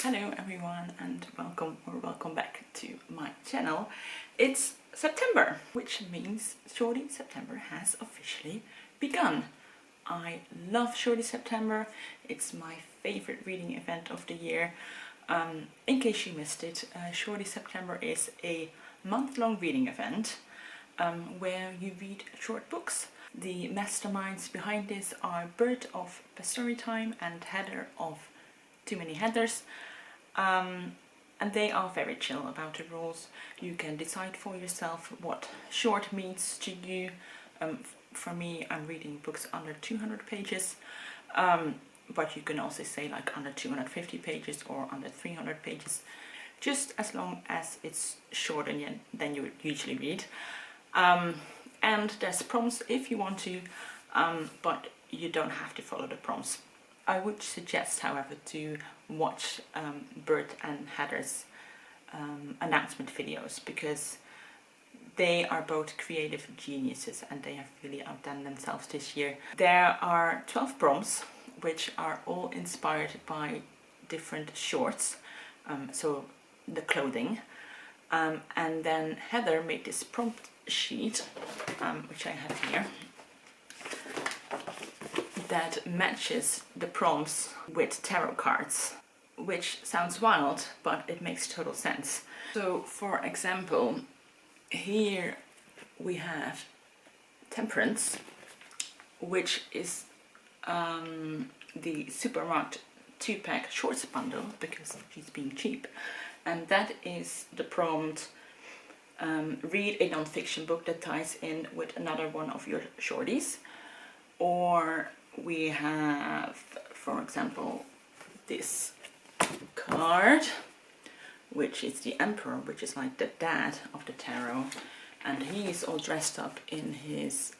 Hello everyone and welcome back to my channel. It's September, which means Shorty September has officially begun. I love Shorty September. It's my favorite reading event of the year. In case you missed it, Shorty September is a month-long reading event where you read short books. The masterminds behind this are Bert of Storytime and Heather of Too Many Heathers, and they are very chill about the rules. You can decide for yourself what short means to you. For me, I'm reading books under 200 pages, but you can also say like under 250 pages or under 300 pages, just as long as it's shorter than you usually read. And there's prompts if you want to, but you don't have to follow the prompts. I would suggest, however, to watch Bert and Heather's announcement videos, because they are both creative geniuses and they have really outdone themselves this year. There are 12 prompts, which are all inspired by different shorts, so the clothing. And then Heather made this prompt sheet, which I have here, that matches the prompts with tarot cards, which sounds wild, but it makes total sense. So for example, here we have Temperance, which is the Supermarket 2-pack shorts bundle, because she's being cheap, and that is the prompt, read a non-fiction book that ties in with another one of your shorties. Or we have, for example, this card, which is the Emperor, which is like the dad of the tarot, and he's all dressed up in his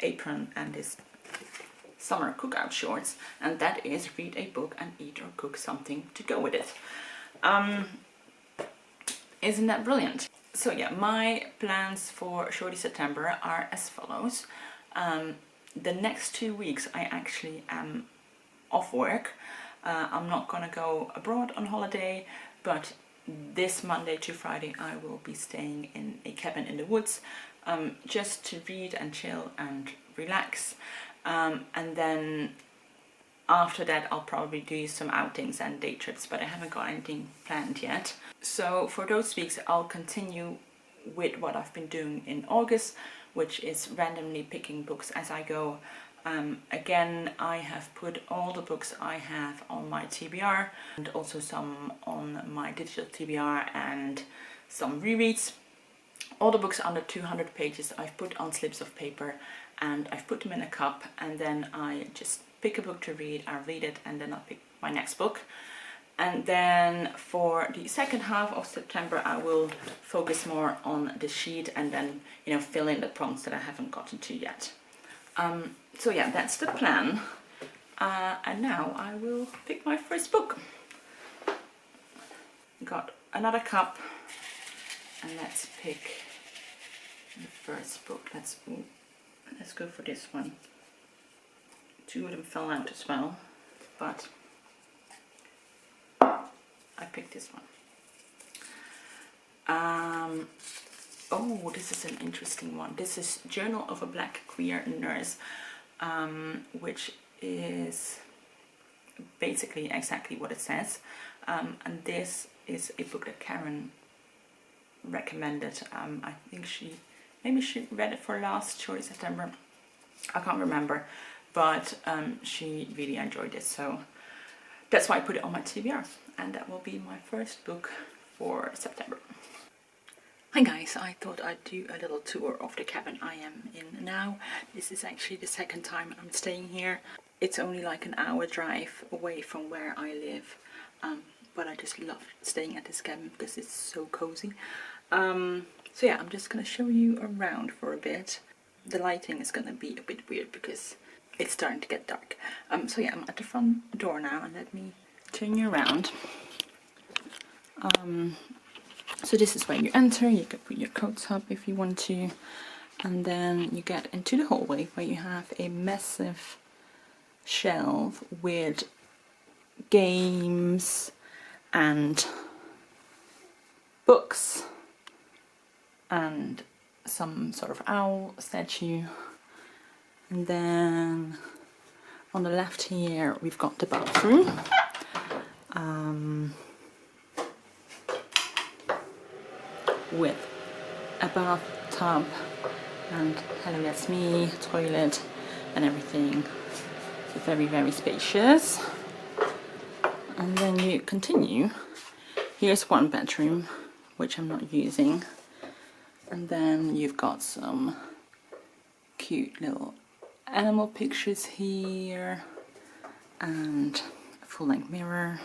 apron and his summer cookout shorts, and that is read a book and eat or cook something to go with it. Isn't that brilliant? So yeah, my plans for Shorty September are as follows. The next 2 weeks I actually am off work. I'm not gonna go abroad on holiday, but this Monday to Friday I will be staying in a cabin in the woods, just to read and chill and relax. And then after that I'll probably do some outings and day trips, but I haven't got anything planned yet. So for those weeks I'll continue with what I've been doing in August, which is randomly picking books as I go. Again, I have put all the books I have on my TBR, and also some on my digital TBR and some rereads. All the books under 200 pages I've put on slips of paper and I've put them in a cup, and then I just pick a book to read, I read it, and then I'll pick my next book. And then for the second half of September I will focus more on the sheet and then, you know, fill in the prompts that I haven't gotten to yet. So yeah, that's the plan. And now I will pick my first book. Got another cup, and let's pick the first book. Let's go for this one. Two of them fell out as well, but I picked this one. Oh, this is an interesting one. This is Journal of a Black Queer Nurse, which is basically exactly what it says. And this is a book that Karen recommended. I think maybe she read it for last Shorty September. I can't remember, but she really enjoyed it, so that's why I put it on my TBR, and that will be my first book for September. Hi guys, I thought I'd do a little tour of the cabin I am in now. This is actually the second time I'm staying here. It's only like an hour drive away from where I live, but I just love staying at this cabin because it's so cozy. So yeah, I'm just gonna show you around for a bit. The lighting is gonna be a bit weird because it's starting to get dark. So yeah, I'm at the front door now, and let me turn you around. So this is where you enter. You can put your coats up if you want to, and then you get into the hallway where you have a massive shelf with games and books and some sort of owl statue. And then on the left here we've got the bathroom. With a bathtub and hello, that's me, toilet and everything. So very, very spacious. And then you continue. Here's one bedroom, which I'm not using. And then you've got some cute little animal pictures here and a full-length mirror.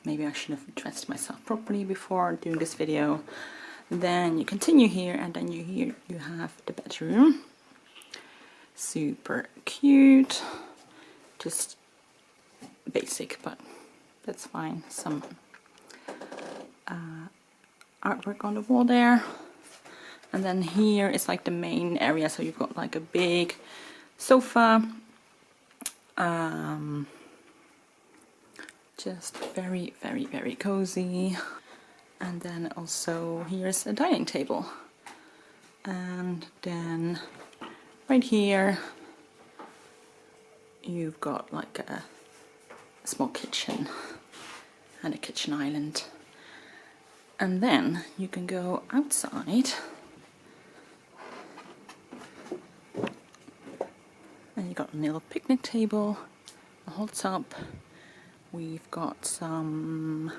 Maybe I should have dressed myself properly before doing this video. Then you continue here, and then you have the bedroom. Super cute, just basic, but that's fine. Some artwork on the wall there. And then here is like the main area, so you've got like a big sofa. Just very, very, very cozy. And then also here's a dining table. And then right here you've got like a small kitchen and a kitchen island. And then you can go outside and you've got a little picnic table, a hot tub. We've got some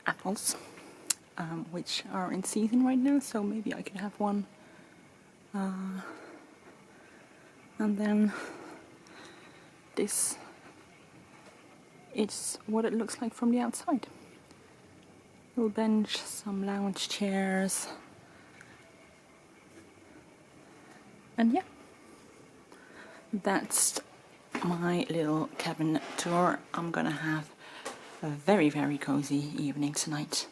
apples, which are in season right now, so maybe I could have one. And then this is what it looks like from the outside. Little bench, some lounge chairs, and yeah, that's my little cabin tour. I'm gonna have a very, very cozy evening tonight.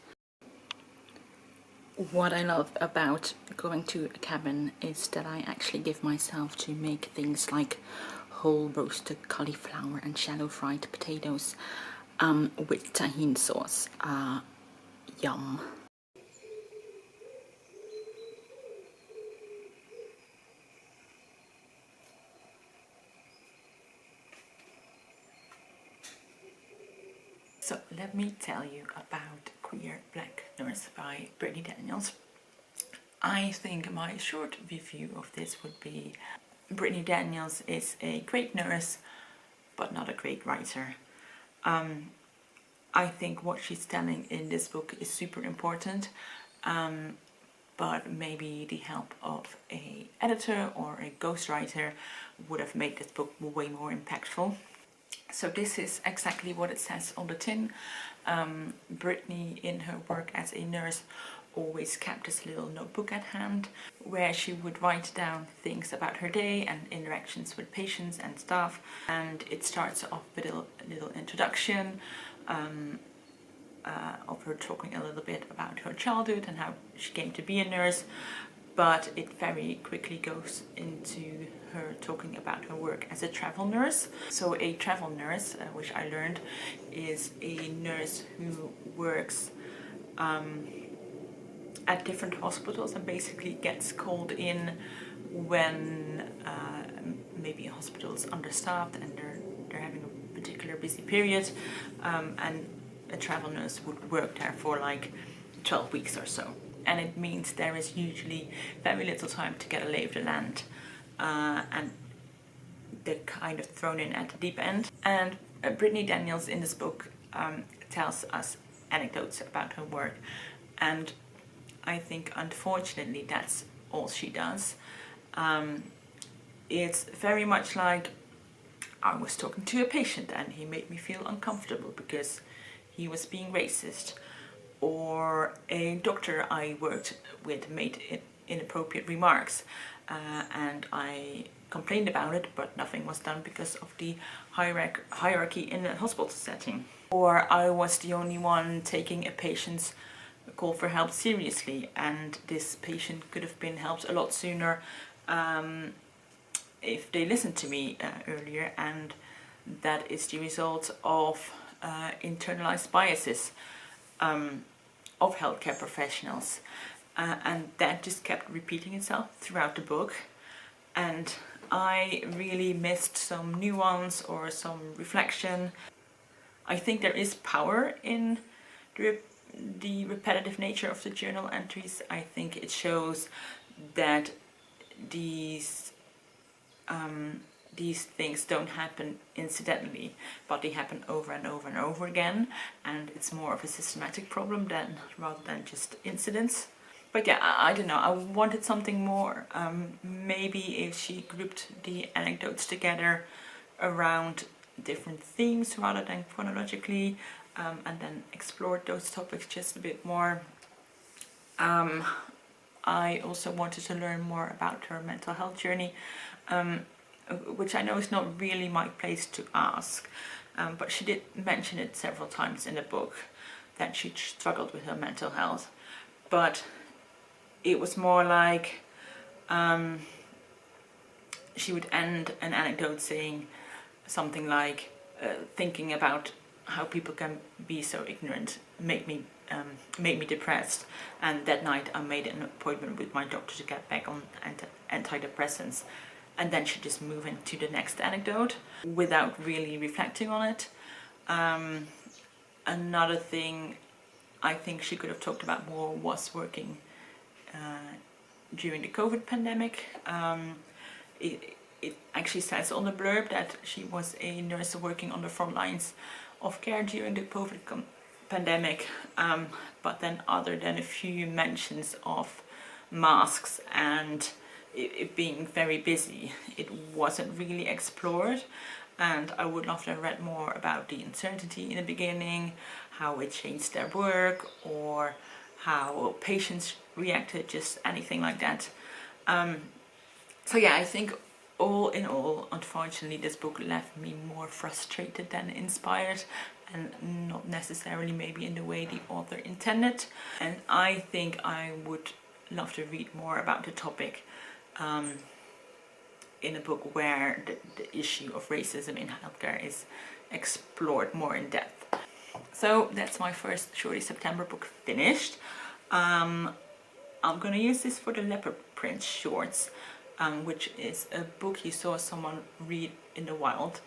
What I love about going to a cabin is that I actually give myself to make things like whole roasted cauliflower and shallow fried potatoes with tahini sauce. Yum. So let me tell you about Queer Black Nurse by Britney Daniels. I think my short review of this would be Britney Daniels is a great nurse, but not a great writer. I think what she's telling in this book is super important, but maybe the help of an editor or a ghostwriter would have made this book way more impactful. So this is exactly what it says on the tin. Britney, in her work as a nurse, always kept this little notebook at hand where she would write down things about her day and interactions with patients and staff. And it starts off with a little introduction of her talking a little bit about her childhood and how she came to be a nurse, but it very quickly goes into her talking about her work as a travel nurse. So a travel nurse, which I learned, is a nurse who works at different hospitals and basically gets called in when maybe a hospital is understaffed and they're having a particular busy period, and a travel nurse would work there for like 12 weeks or so. And it means there is usually very little time to get a lay of the land, and they're kind of thrown in at the deep end. And Britney Daniels in this book tells us anecdotes about her work, and I think unfortunately that's all she does. It's very much like, I was talking to a patient and he made me feel uncomfortable because he was being racist, or a doctor I worked with made inappropriate remarks and I complained about it, but nothing was done because of the hierarchy in the hospital setting. Or I was the only one taking a patient's call for help seriously, and this patient could have been helped a lot sooner if they listened to me earlier, and that is the result of internalized biases of healthcare professionals, and that just kept repeating itself throughout the book. And I really missed some nuance or some reflection. I think there is power in the repetitive nature of the journal entries. I think it shows that these things don't happen incidentally, but they happen over and over and over again, and it's more of a systematic problem rather than just incidents. But yeah, I don't know, I wanted something more. Maybe if she grouped the anecdotes together around different themes rather than chronologically, and then explored those topics just a bit more. I also wanted to learn more about her mental health journey, which I know is not really my place to ask, but she did mention it several times in the book that she struggled with her mental health. But it was more like she would end an anecdote saying something like, thinking about how people can be so ignorant made me depressed, and that night I made an appointment with my doctor to get back on antidepressants. And then she just moved into the next anecdote without really reflecting on it. Another thing I think she could have talked about more was working during the COVID pandemic. It actually says on the blurb that she was a nurse working on the front lines of care during the COVID pandemic, but then other than a few mentions of masks and it being very busy, it wasn't really explored. And I would love to have read more about the uncertainty in the beginning, how it changed their work, or how patients reacted, just anything like that. So yeah, I think all in all, unfortunately, this book left me more frustrated than inspired, and not necessarily maybe in the way the author intended. And I think I would love to read more about the topic in a book where the issue of racism in healthcare is explored more in depth. So that's my first Shorty September book finished. I'm gonna use this for the Leopard Print shorts, which is a book you saw someone read in the wild.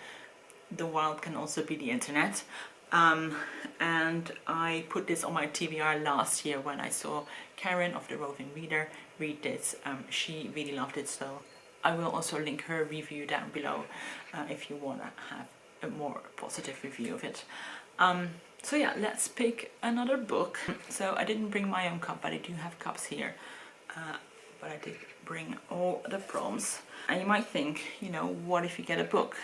The wild can also be the internet. And I put this on my TBR last year when I saw Karen of the Roving Reader read this. She really loved it, so I will also link her review down below if you want to have a more positive review of it. So yeah, let's pick another book. So I didn't bring my own cup, but I do have cups here. But I did bring all the prompts. And you might think, you know, what if you get a book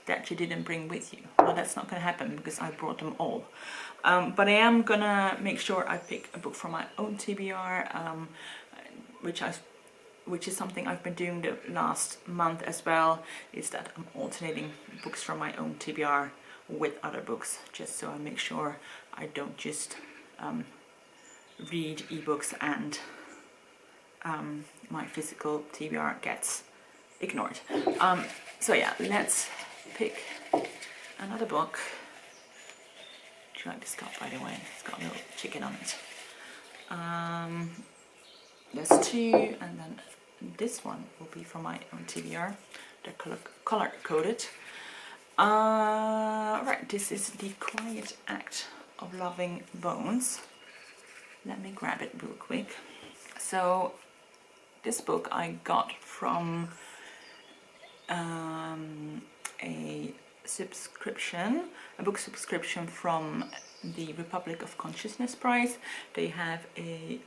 that you didn't bring with you? Well, that's not going to happen because I brought them all. But I am gonna make sure I pick a book from my own TBR, which is something I've been doing the last month as well, is that I'm alternating books from my own TBR with other books, just so I make sure I don't just read ebooks and my physical TBR gets ignored. So yeah, let's pick another book. Do you like this cup, by the way? It's got a little chicken on it. There's two, and then this one will be from my own TBR. They're color coded. Right, this is The Quiet Act of Loving Bones. Let me grab it real quick. So this book I got from a book subscription from the Republic of Consciousness Prize. They have a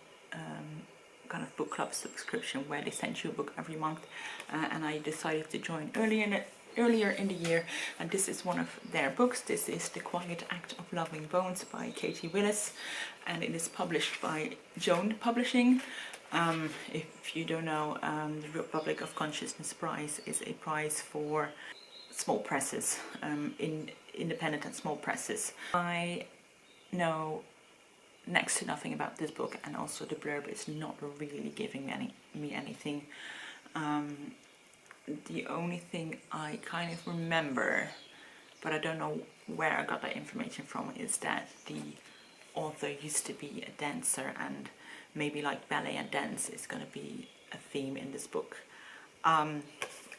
kind of book club subscription where they send you a book every month, and I decided to join earlier in the year, and this is one of their books. This is The Quiet Act of Loving Bones by Katie Willis, and it is published by Joan Publishing. If you don't know, the Republic of Consciousness Prize is a prize for small presses, independent and small presses. I know next to nothing about this book, and also the blurb is not really giving me anything. The only thing I kind of remember but I don't know where I got that information from, is that the author used to be a dancer, and maybe like ballet and dance is going to be a theme in this book. And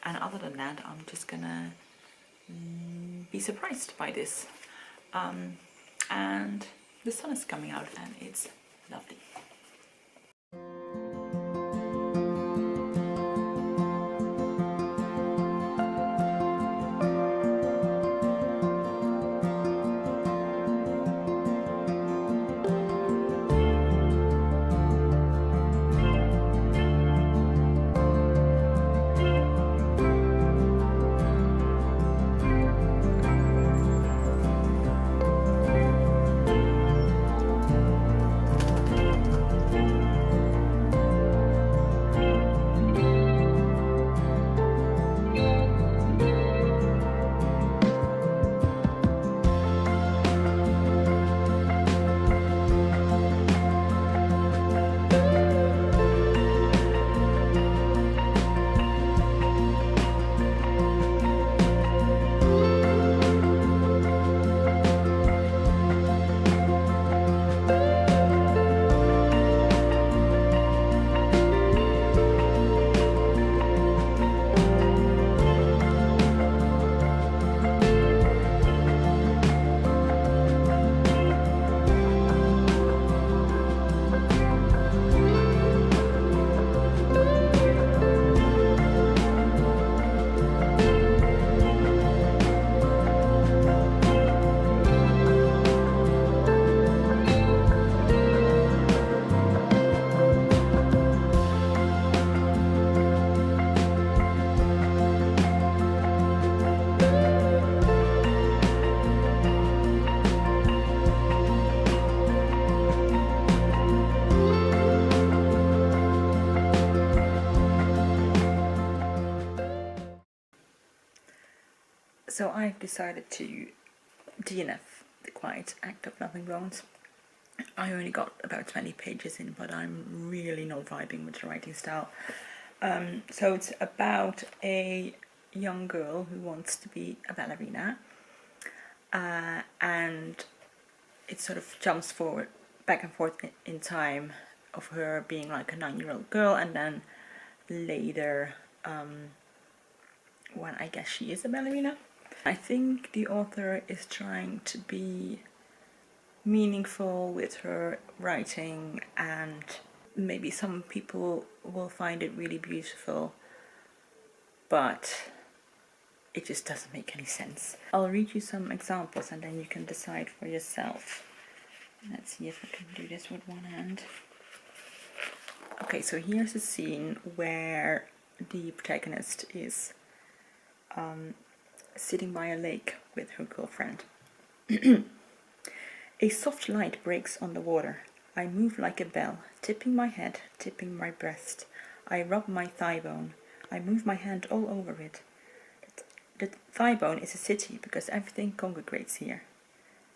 other than that, I'm just gonna be surprised by this. And the sun is coming out and it's lovely. So I've decided to DNF, the Quiet Act of Nothing Bones. I only got about 20 pages in, but I'm really not vibing with the writing style. So it's about a young girl who wants to be a ballerina, and it sort of jumps forward, back and forth in time, of her being like a 9-year-old girl, and then later when I guess she is a ballerina. I think the author is trying to be meaningful with her writing, and maybe some people will find it really beautiful, but it just doesn't make any sense. I'll read you some examples and then you can decide for yourself. Let's see if I can do this with one hand. Okay, so here's a scene where the protagonist is sitting by a lake with her girlfriend. A soft light breaks on the water. I move like a bell, tipping my head, tipping my breast. I rub my thigh bone. I move my hand all over it. The thigh bone is a city because everything congregates here.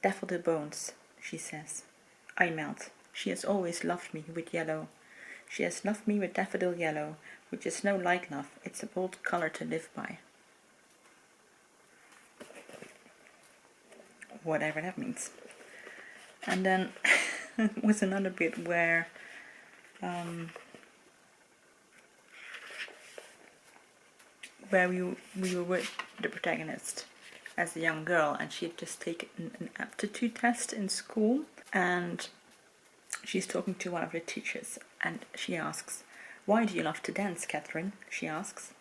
Daffodil bones, she says. I melt. She has always loved me with yellow. She has loved me with daffodil yellow, which is no light love. It's a bold color to live by. Whatever that means. And then was another bit where we were with the protagonist as a young girl, and she had just taken an aptitude test in school, and she's talking to one of the teachers, and she asks, "Why do you love to dance, Catherine?" she asks.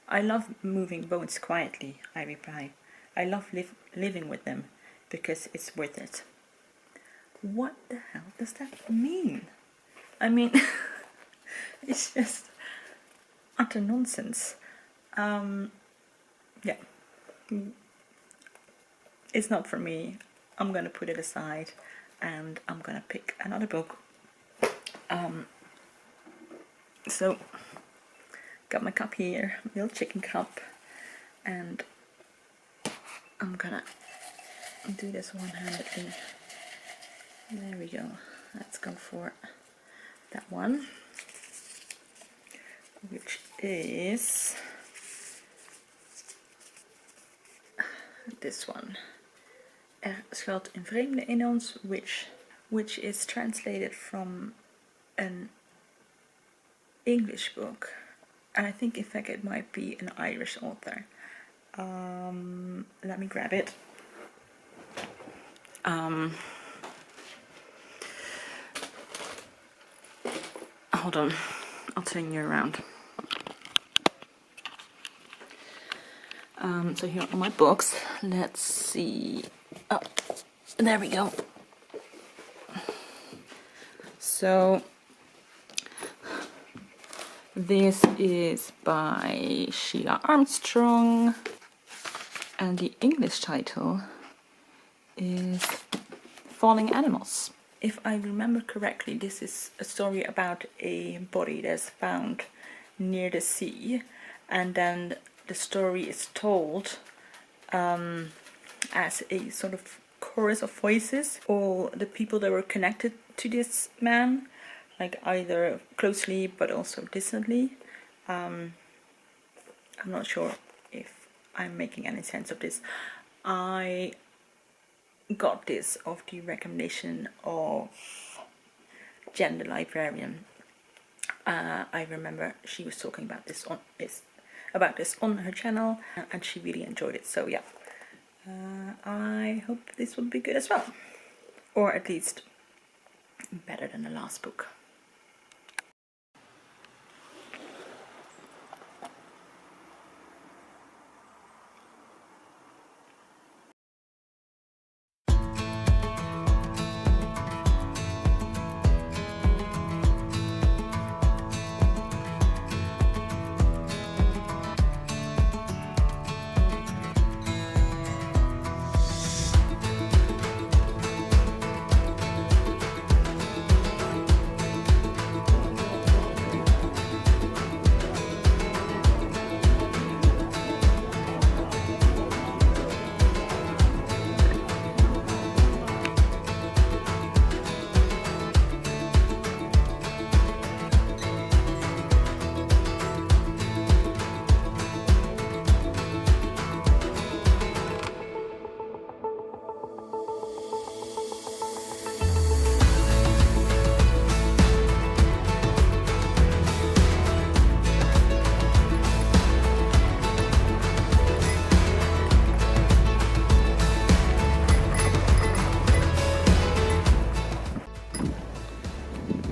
"I love moving bones quietly," I reply. "I love living with them, because it's worth it." What the hell does that mean? I mean, it's just utter nonsense. Yeah, it's not for me. I'm gonna put it aside and I'm gonna pick another book. So got my cup here, little chicken cup, and I'm gonna do this one-handedly. There we go. Let's go for that one, which is this one. Schuilt een vreemde in ons, which is translated from an English book. And I think in fact it might be an Irish author. Let me grab it. Hold on, I'll turn you around. So here are my books. Let's see. Oh, there we go. So this is by Sheila Armstrong, and the English title is Falling Animals. If I remember correctly, this is a story about a body that's found near the sea, and then the story is told as a sort of chorus of voices. All the people that were connected to this man, like either closely but also distantly. I'm not sure if I'm making any sense of this. I got this of the recommendation of Jen the librarian. I remember she was talking about this on her channel, and she really enjoyed it. So yeah, I hope this will be good as well, or at least better than the last book.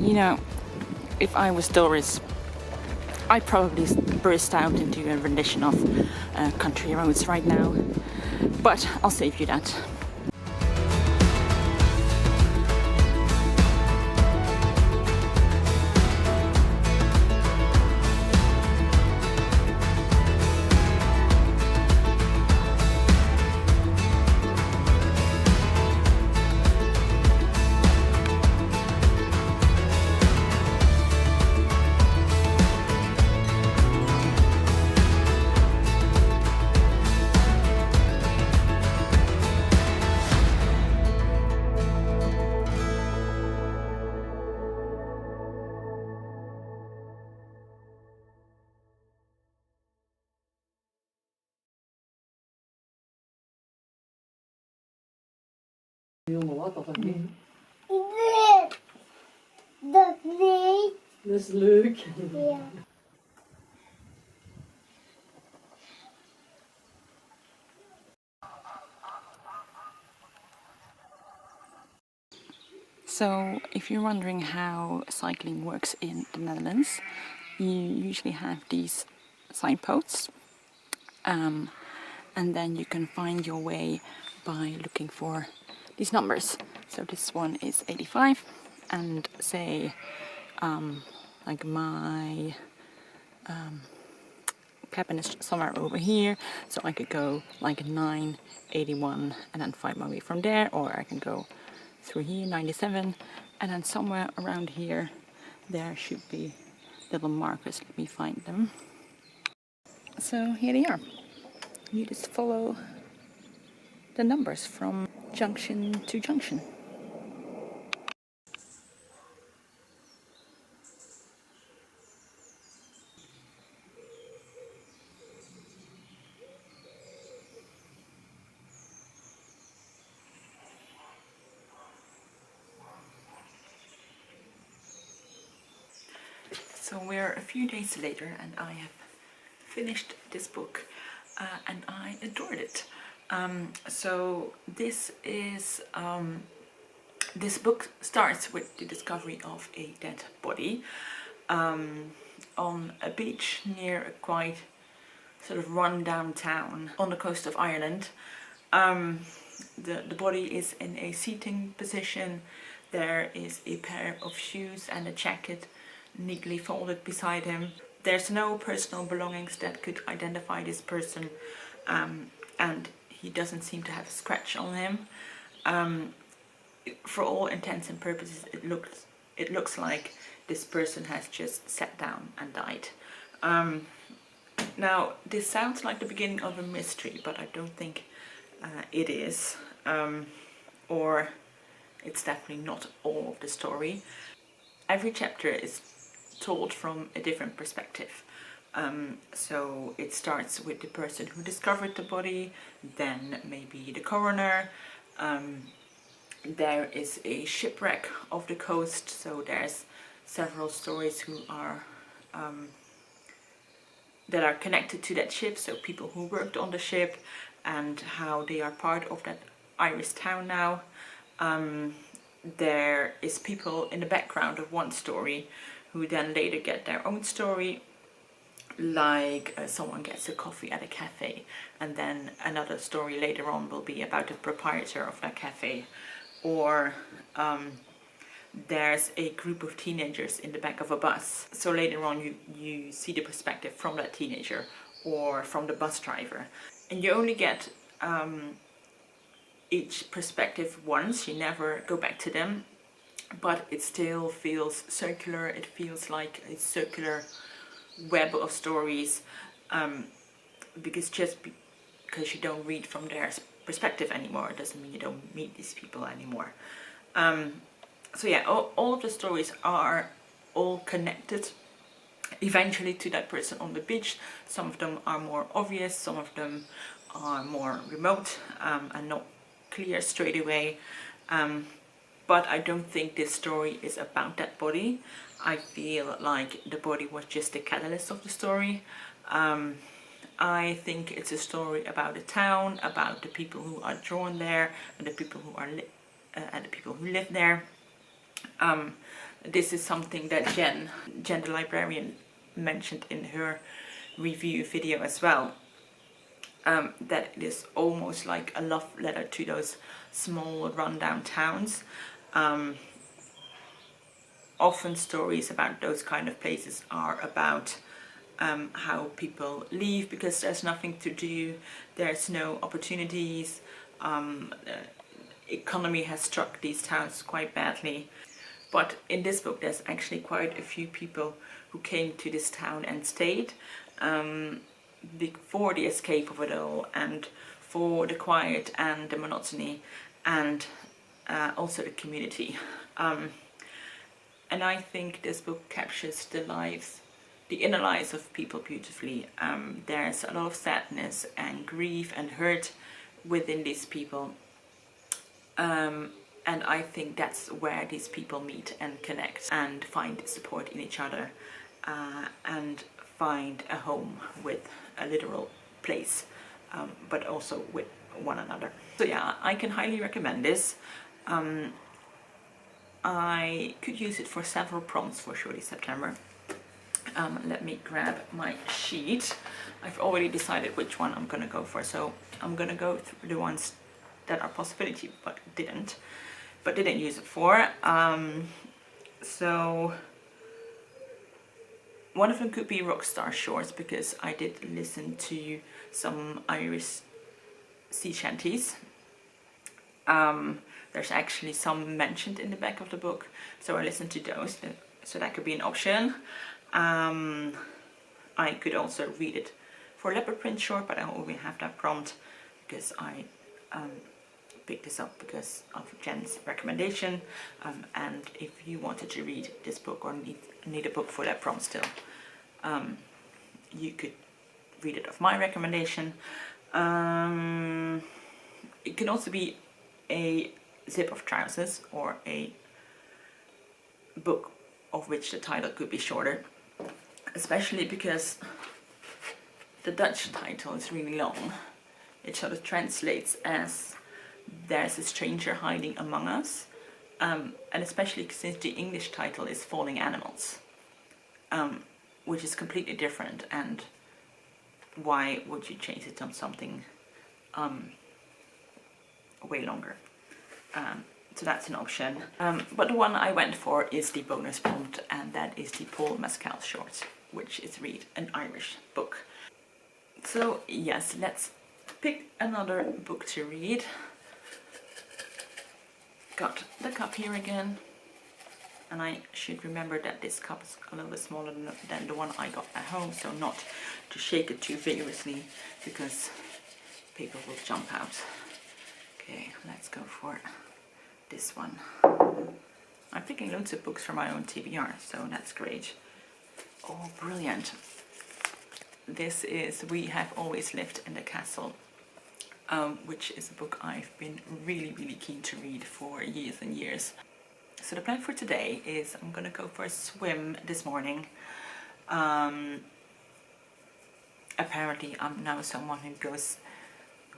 You know, if I was Doris, I'd probably burst out into a rendition of Country Roads right now, but I'll save you that. Nee, dat niet. Dat is leuk. Ja. So, if you're wondering how cycling works in the Netherlands, you usually have these signposts, and then you can find your way by looking for these numbers. So this one is 85, and say, like my cabin is somewhere over here, so I could go like 9, 81, and then find my way from there, or I can go through here, 97, and then somewhere around here there should be little markers. Let me find them. So here they are. You just follow the numbers from junction to junction. So we're a few days later and I have finished this book and I adored it. So this book starts with the discovery of a dead body on a beach near a quite sort of run-down town on the coast of Ireland. The body is in a seating position. There is a pair of shoes and a jacket neatly folded beside him. There's no personal belongings that could identify this person, and he doesn't seem to have a scratch on him. For all intents and purposes, it looks like this person has just sat down and died. Now, this sounds like the beginning of a mystery, but I don't think it is, or it's definitely not all of the story. Every chapter is told from a different perspective. So it starts with the person who discovered the body, then maybe the coroner. There is a shipwreck off the coast, so there's several stories who are that are connected to that ship, so people who worked on the ship and how they are part of that Irish town now. There is people in the background of one story who then later get their own story, like someone gets a coffee at a cafe, and then another story later on will be about the proprietor of that cafe, or there's a group of teenagers in the back of a bus, so later on you see the perspective from that teenager or from the bus driver, and you only get each perspective once, you never go back to them, but it still feels circular. It feels like a circular web of stories, because just because you don't read from their perspective anymore, it doesn't mean you don't meet these people anymore. So yeah, all of the stories are all connected eventually to that person on the beach. Some of them are more obvious, some of them are more remote and not clear straight away. But I don't think this story is about that body. I feel like the body was just the catalyst of the story. I think it's a story about the town, about the people who are drawn there, and the people who are and the people who live there. This is something that Jen, the librarian, mentioned in her review video as well. That it is almost like a love letter to those small rundown towns. Often stories about those kind of places are about how people leave because there's nothing to do, there's no opportunities, economy has struck these towns quite badly. But in this book there's actually quite a few people who came to this town and stayed for the escape of it all, and for the quiet and the monotony, and also the community. And I think this book captures the inner lives of people beautifully. There's a lot of sadness and grief and hurt within these people. And I think that's where these people meet and connect and find support in each other, and find a home with a literal place, but also with one another. So yeah, I can highly recommend this. I could use it for several prompts for Shorty September. Let me grab my sheet. I've already decided which one I'm gonna go for, so I'm gonna go through the ones that are possibility but didn't use it for. So one of them could be Rockstar Shores, because I did listen to some Irish sea shanties. There's actually some mentioned in the back of the book, so I listened to those, so that could be an option. I could also read it for leopard print short, but I already have that prompt because I picked this up because of Jen's recommendation, and if you wanted to read this book or need a book for that prompt still, you could read it of my recommendation. It can also be a zip of trousers, or a book of which the title could be shorter. especially because the Dutch title is really long. It sort of translates as "There's a stranger hiding among us," and especially since the English title is "Falling Animals," which is completely different. And why would you change it on something way longer? So that's an option. But the one I went for is the bonus prompt, and that is the Paul Mescal short, which is read an Irish book. So yes, let's pick another book to read. Got the cup here again, and I should remember that this cup is a little bit smaller than the one I got at home, so not to shake it too vigorously because paper will jump out. Okay, let's go for this one. I'm picking loads of books from my own TBR, so that's great. Oh, brilliant. This is We Have Always Lived in the Castle, which is a book I've been really keen to read for years and years. So the plan for today is I'm gonna go for a swim this morning. Apparently I'm now someone who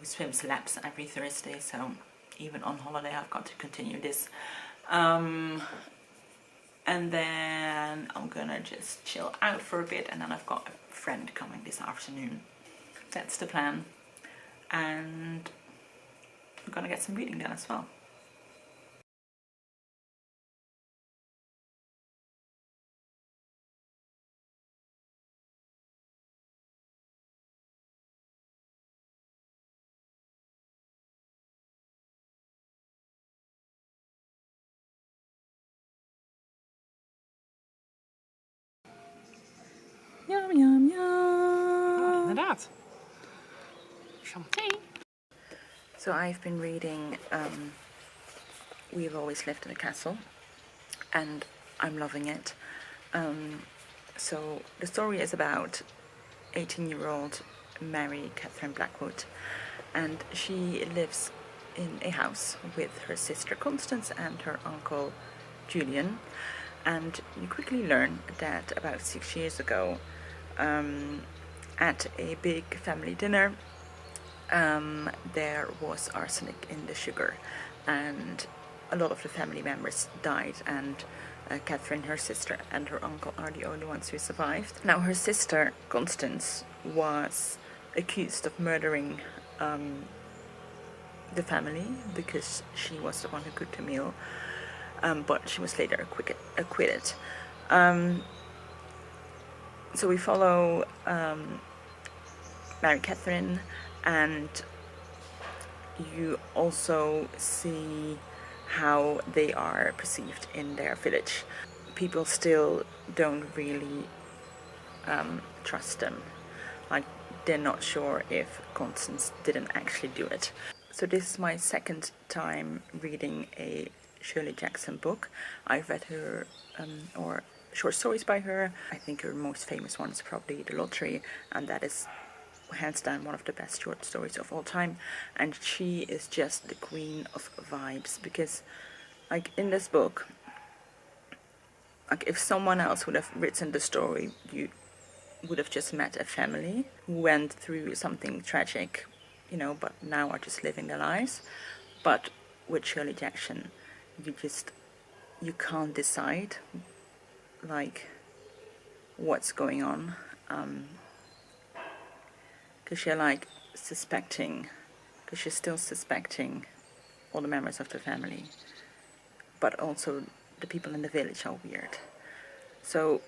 swims laps every Thursday, so even on holiday I've got to continue this. And then I'm gonna just chill out for a bit, and then I've got a friend coming this afternoon. That's the plan. And I'm gonna get some reading done as well. Yum, yum, yum. Inderdaad. Champagne. So I've been reading We've Always Lived in a Castle, and I'm loving it. So the story is about 18-year-old Mary Catherine Blackwood, and she lives in a house with her sister Constance and her uncle Julian. And you quickly learn that about 6 years ago, at a big family dinner, there was arsenic in the sugar, and a lot of the family members died, and Catherine, her sister, and her uncle are the only ones who survived. Now her sister Constance was accused of murdering the family because she was the one who cooked the meal, but she was later acquitted. So we follow Mary Catherine, and you also see how they are perceived in their village. People still don't really trust them. Like, they're not sure if Constance didn't actually do it. So this is my second time reading a Shirley Jackson book. I've read her or short stories by her. I think her most famous one is probably The Lottery, and that is hands down one of the best short stories of all time. And she is just the queen of vibes, because like in this book, like if someone else would have written the story, you would have just met a family who went through something tragic, you know, but now are just living their lives. But with Shirley Jackson, you can't decide like what's going on, because you're like suspecting, because you're still suspecting all the members of the family, but also the people in the village are weird. So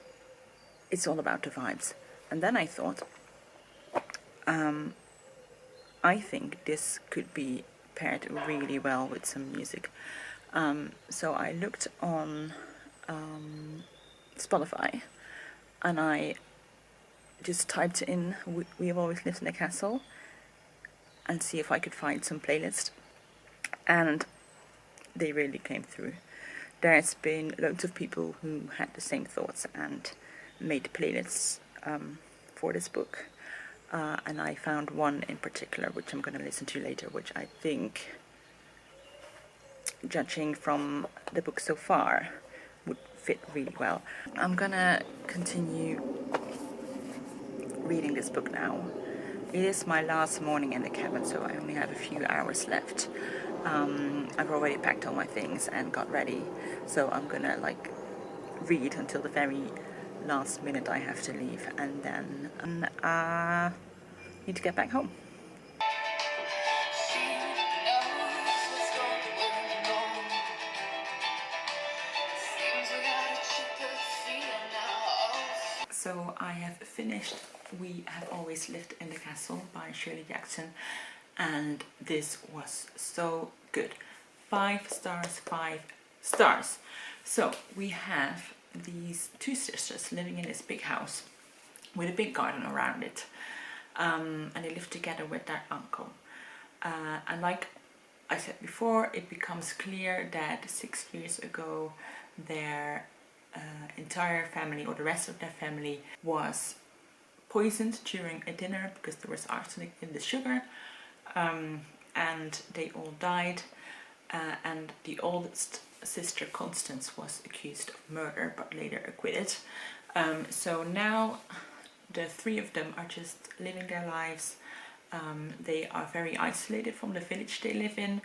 it's all about the vibes. And then I thought, I think this could be paired really well with some music. So I looked on Spotify, and I just typed in We Have Always Lived in a Castle and see if I could find some playlists, and they really came through. There's been loads of people who had the same thoughts and made playlists for this book, and I found one in particular which I'm going to listen to later, which I think, judging from the book so far, would fit really well. I'm gonna continue reading this book now. It is my last morning in the cabin, so I only have a few hours left. I've already packed all my things and got ready, so I'm gonna like read until the very last minute I have to leave, and then need to get back home. So I have finished We Have Always Lived in the Castle by Shirley Jackson, and this was so good. 5 stars, 5 stars. So we have these 2 sisters living in this big house with a big garden around it, and they live together with their uncle. And like I said before, it becomes clear that 6 years ago their entire family, or the rest of their family, was poisoned during a dinner because there was arsenic in the sugar, and they all died, and the oldest sister, Constance, was accused of murder but later acquitted. So now the 3 of them are just living their lives. They are very isolated from the village they live in,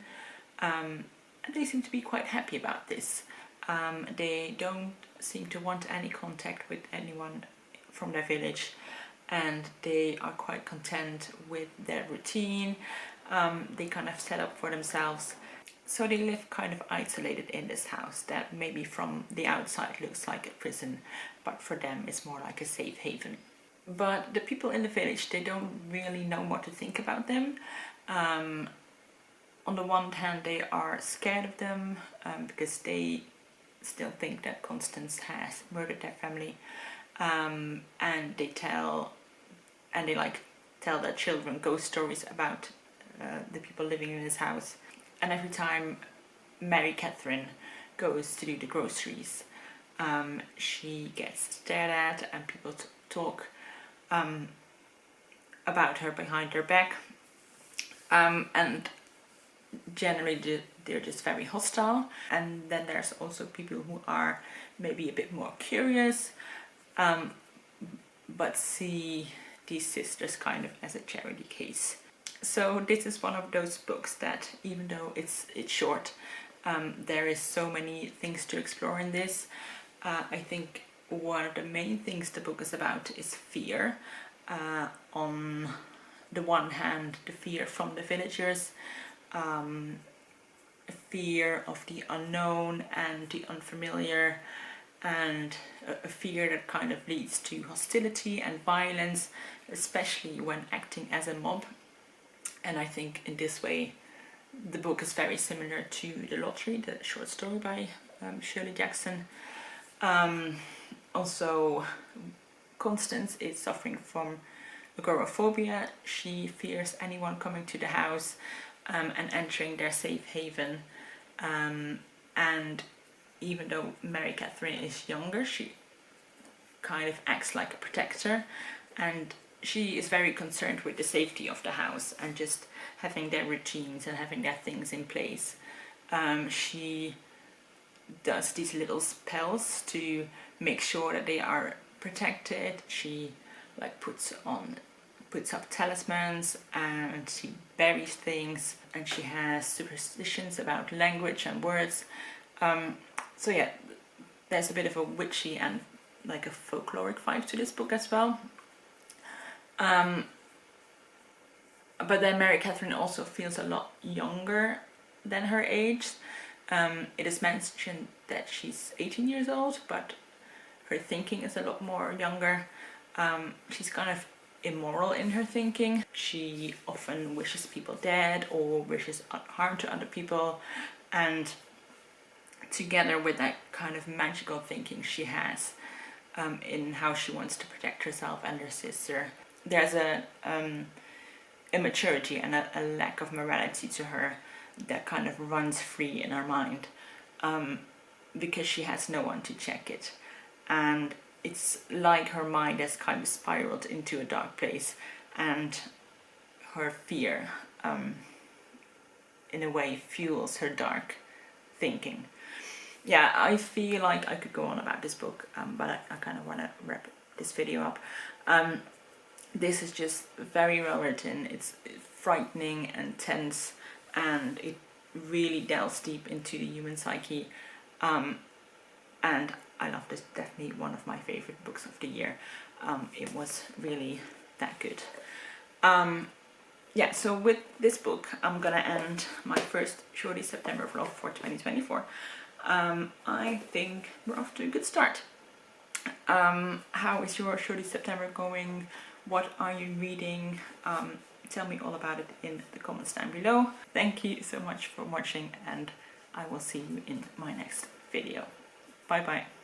and they seem to be quite happy about this. They don't seem to want any contact with anyone from their village, and they are quite content with their routine. They kind of set up for themselves, so they live kind of isolated in this house that maybe from the outside looks like a prison, but for them it's more like a safe haven. But the people in the village, they don't really know what to think about them. On the one hand, they are scared of them because they still think that Constance has murdered their family, and they tell their children ghost stories about the people living in this house. And every time Mary Catherine goes to do the groceries, she gets stared at, and people talk about her behind her back, and generally they're just very hostile. And then there's also people who are maybe a bit more curious, but see these sisters kind of as a charity case. So this is one of those books that, even though it's short, there is so many things to explore in this. I think one of the main things the book is about is fear. On the one hand, the fear from the villagers, a fear of the unknown and the unfamiliar, and a fear that kind of leads to hostility and violence, especially when acting as a mob. And I think in this way the book is very similar to The Lottery, the short story by Shirley Jackson. Also, Constance is suffering from agoraphobia. She fears anyone coming to the house and entering their safe haven. And even though Mary Catherine is younger, she kind of acts like a protector, and she is very concerned with the safety of the house and just having their routines and having their things in place. She does these little spells to make sure that they are protected. She like puts up talismans, and she buries things, and she has superstitions about language and words. So yeah, there's a bit of a witchy and like a folkloric vibe to this book as well. But then Mary Catherine also feels a lot younger than her age. It is mentioned that she's 18 years old, but her thinking is a lot more younger. She's kind of immoral in her thinking. She often wishes people dead or wishes harm to other people, and together with that kind of magical thinking she has in how she wants to protect herself and her sister, there's a immaturity and a lack of morality to her that kind of runs free in her mind, because she has no one to check it. And it's like her mind has kind of spiraled into a dark place, and her fear in a way fuels her dark thinking. Yeah, I feel like I could go on about this book, but I kind of want to wrap this video up. This is just very well written. It's frightening and tense, and it really delves deep into the human psyche. And I love this. Definitely one of my favorite books of the year. It was really that good. Yeah, so with this book, I'm gonna end my first Shorty September vlog for 2024. I think we're off to a good start. How is your Shorty September going? What are you reading? Tell me all about it in the comments down below. Thank you so much for watching, and I will see you in my next video. Bye bye.